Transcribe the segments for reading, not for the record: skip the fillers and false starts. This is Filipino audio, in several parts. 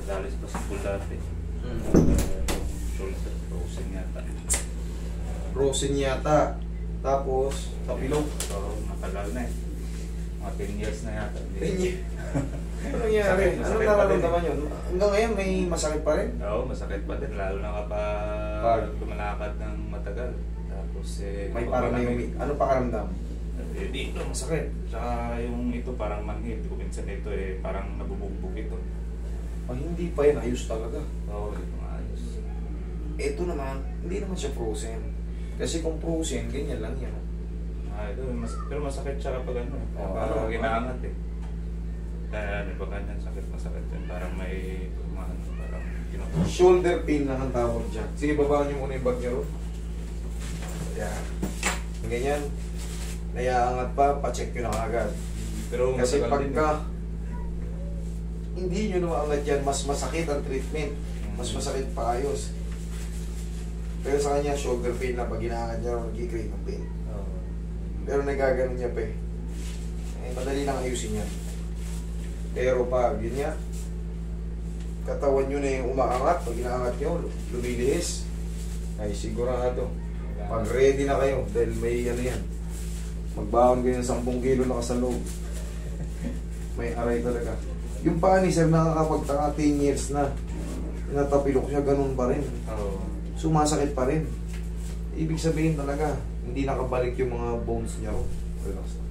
Dalis pa sa pool dati. Shoulder, frozen yata. Frozen yata. Tapos, tapilok. So, matagal na eh. Mga 10 years na yata. Tingin. Ano nangyari? Ano Masakit pa nararamdaman yun? Hanggang ngayon may masakit pa rin? Oo, masakit pa din. Lalo na kapag lumalakad ng matagal. Tapos May parang may ano pakaramdam? dito masakit. Tsaka yung ito parang manhid. Kung minsan ito parang nabubugbog ito. Hindi pa yan. Ayos talaga. Oo, ito maayos. Ito naman, hindi naman siya frozen. Kasi kung frozen, ganyan lang yan. Ito, pero masakit siya kapag ano. Kapag ginaangat eh. Kaya ano ba ganyan, masakit yan. Parang may parang Shoulder pain lang ang tawag dyan. Sige, babaan nyo muna yung bag nyo ro. Yan. Ganyan. Naiaangat pa, pa-check nyo na agad. Pero Kasi matagal din pagka hindi nyo namaangat yan, mas masakit ang treatment. Mas masakit pa ayos. Pero sa kanya, shoulder pain lang. Pag ginaangat niya, nag-i-create ng pain. Pero nagaganon niya pa eh. Madali lang ayusin yan. Pero pag yun nga, katawan nyo na yung umaangat, pag inaangat nyo, lumilihis, ay sigurado. Pag ready na kayo, dahil may ano yan, magbaon kayo ng 10 kilo na kasalog. May aray talaga. Yung paa ni sir, nakakapagtaka 10 years na. Natapilok siya, ganun pa rin. Sumasakit pa rin. Ibig sabihin talaga, hindi nakabalik yung mga bones niya. Relax na.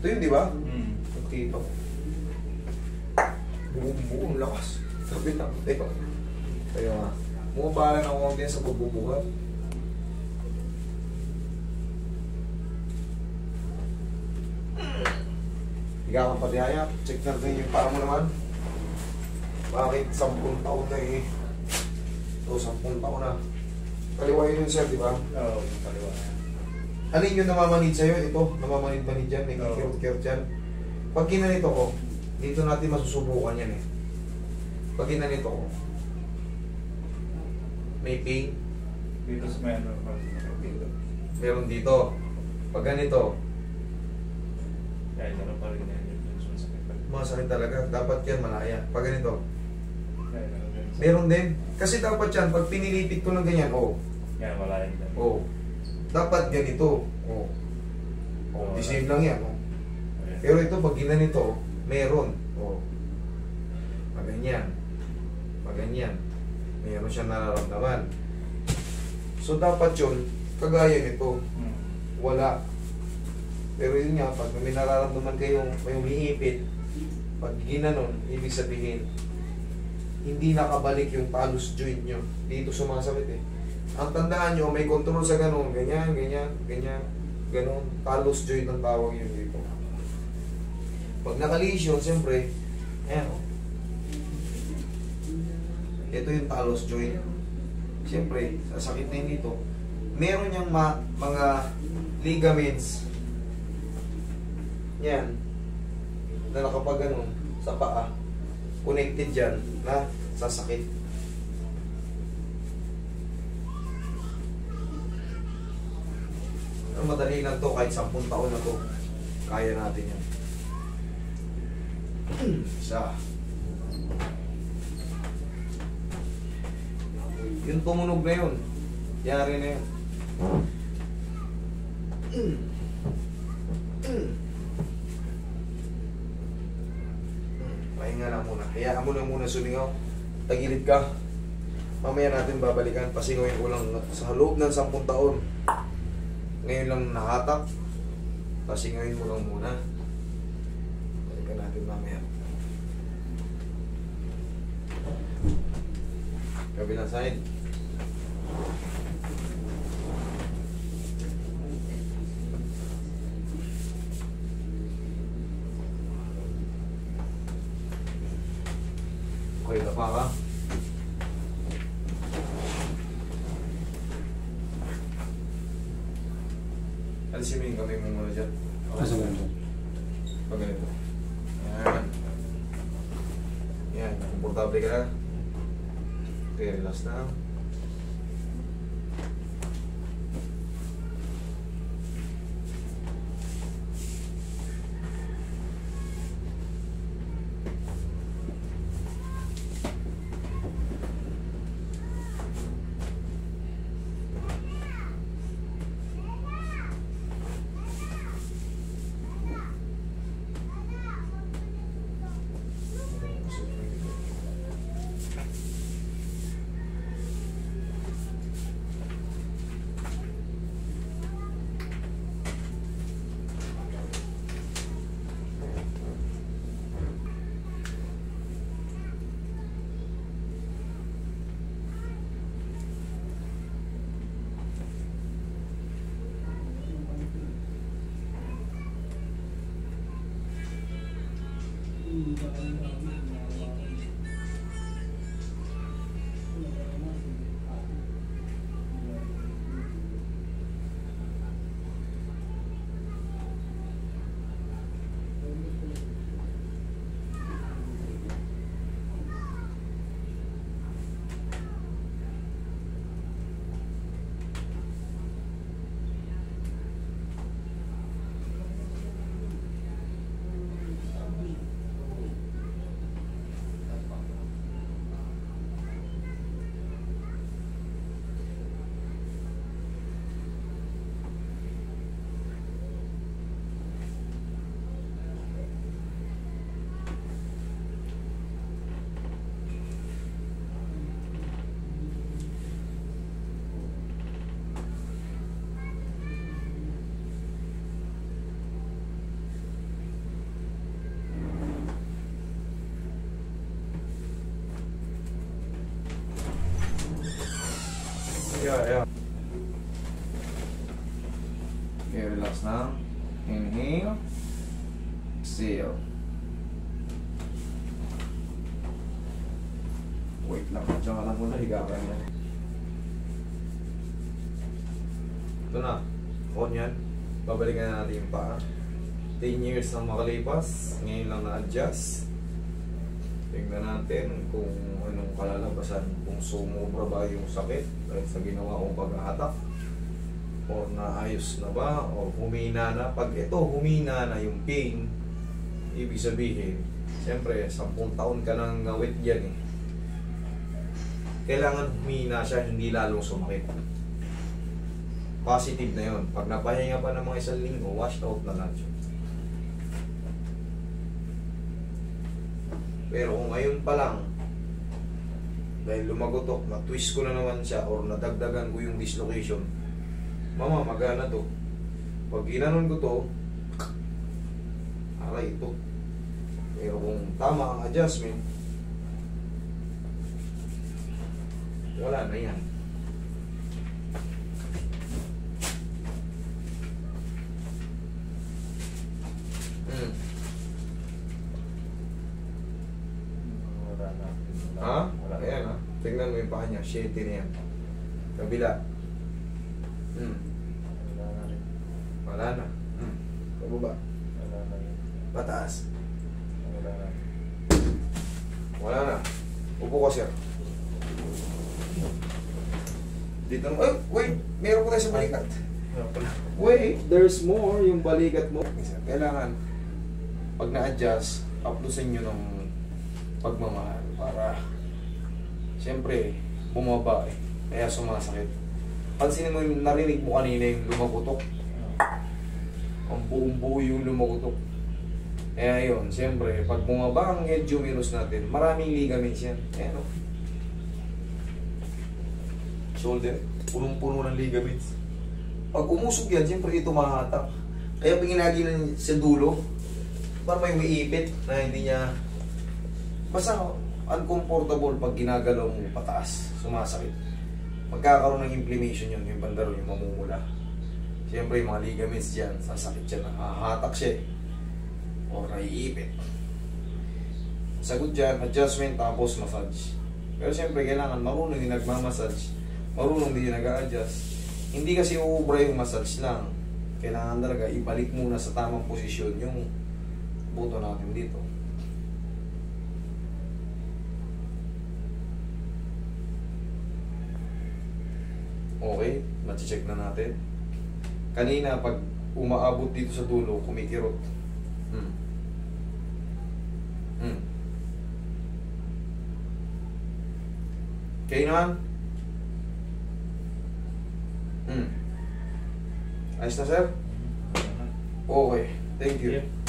Ito yun, di ba? Ito. Buong lakas. Sabi na. Ito. Kaya nga. Bumabala ng konti sa pagbubuhat. Higa kang patihaya. Check natin yung paa mo naman. Bakit 10 taon na eh. Ito, 10 taon na. Kaliwain yun sir, di ba? Oo, kaliwa na. Alin yung namamanid sa'yo? Ito, namamanid-manid dyan, may kikirot-kirot dyan. Pag kinanito ko, dito natin masusubukan yan eh. Pag kinanito ko, may pain. Dito sa may ano, dito. Meron dito. Pag ganito, Kaya ano pa rin yan, yung masakit pa rin. masakit talaga. Dapat yan malaya. Pag ganito, Kaya ano din. meron din. Kasi dapat yan, pag pinilipit ko ng ganyan, Yan, wala yan dyan. dapat ganito. The same lang yan. Ayan. Pero ito, pag ginanito, meron. Maganyan. Maganyan. Meron siyang nararamdaman. So, dapat yun, kagaya nito. Wala. Pero yun nga, pag may nararamdaman kayong may umiipit, pag ginanon, ibig sabihin, hindi nakabalik yung talus joint nyo. Dito sumasakit eh. Ang tandaan nyo, may control sa ganun. Ganyan, ganyan, ganyan. Ganun. Talus joint ang tawag yun dito. Pag naka-lesion, siyempre, ayan o. Ito yung talus joint. Siyempre, sasakit na yun dito. Meron niyang mga ligaments. Yan. Na nakapag ganun, sa paa. Connected dyan na sasakit. Madali lang to, kahit 10 taon na to. Kaya natin yan. Isa. Yung tumunog na yun, yari na yun. Pahinga lang muna. Hayaan mo na muna sumingaw. Tagilid ka. Mamaya natin babalikan. Pasingawin ko lang sa loob ng 10 taon. Ngayon lang nakatak. Pasingawin mo lang muna. Balikan natin mamaya. Kabilang side. Okay na pa ka? Alisin mo yung kamay mo muna dyan. Asa ba yun? Pag ganito. Yan. Yan. Komportable ka na. Okay, relax na. Yeah. Okay, relax na. Inhale. Exhale. Wait lang. Diyan ka lang muna. Higa ka na. Ito na. On yan. Babalikan na natin yung paa. 10 years na makalipas. Ngayon lang na-adjust. Tingnan natin kung anong kalalabasan, kung sumobra ba yung sakit dahil sa ginawa kong pag-ahatak o naayos na ba o humina na. Pag ito humina na yung pain, ibig sabihin siyempre 10 taon ka nang ngawit yan eh, kailangan humina siya, hindi lalong sumakit. Positive na yun. Pag napahinga pa ng mga 1 linggo, washed out na lang siya. Pero kung ngayon pa lang, dahil lumagotok, na-twist ko na naman siya or nadagdagan ko yung dislocation, mamamagana to. Pag ginanon ko to, aray ito. Pero kung tama ang adjustment, wala na yan. Ha? Ayan ha. Tingnan mo yung paa niya. Shitty na yan. Kabila. Wala na rin. Wala na. Kababa. Wala na rin. Pataas. Wala na. Wala na. Upo ka, sir. Dito na. Ay, wait! Meron ko tayo sa balikat. Wait! There's more yung balikat mo. Kailangan, pag na-adjust, uplusin nyo ng pagmamahal para siyempre bumaba eh. Kaya sumasakit. Pansinin mo yung narinig mo kanina yung lumagutok. Ang buong buo yung lumagutok. Kaya yun, siyempre, pag bumaba ang head humerus natin, maraming ligaments yan. Ayan o. Shoulder, punong-puno ng ligaments. Pag umusog yan, siyempre ito mahatak. Kaya pinginagi na sa dulo, para may umiipit na hindi niya basta uncomfortable pag ginagalaw mo pataas, sumasakit. Magkakaroon ng inflammation yun, yung bandaro, yung mamumula. Siyempre yung mga ligaments dyan, sasakit dyan, nakahatak siya o naiipit. Sagot dyan, adjustment tapos massage. Pero siyempre kailangan marunong yung nagmamassage, marunong din yung nag-a-adjust. Hindi kasi uubra yung massage lang. Kailangan talaga ibalik muna sa tamang posisyon yung buto natin dito. Okay, na-check na natin. Kanina, pag umaabot dito sa dulo, kumikirot. Okay naman? Ayos na, sir? Okay. Thank you. Yep.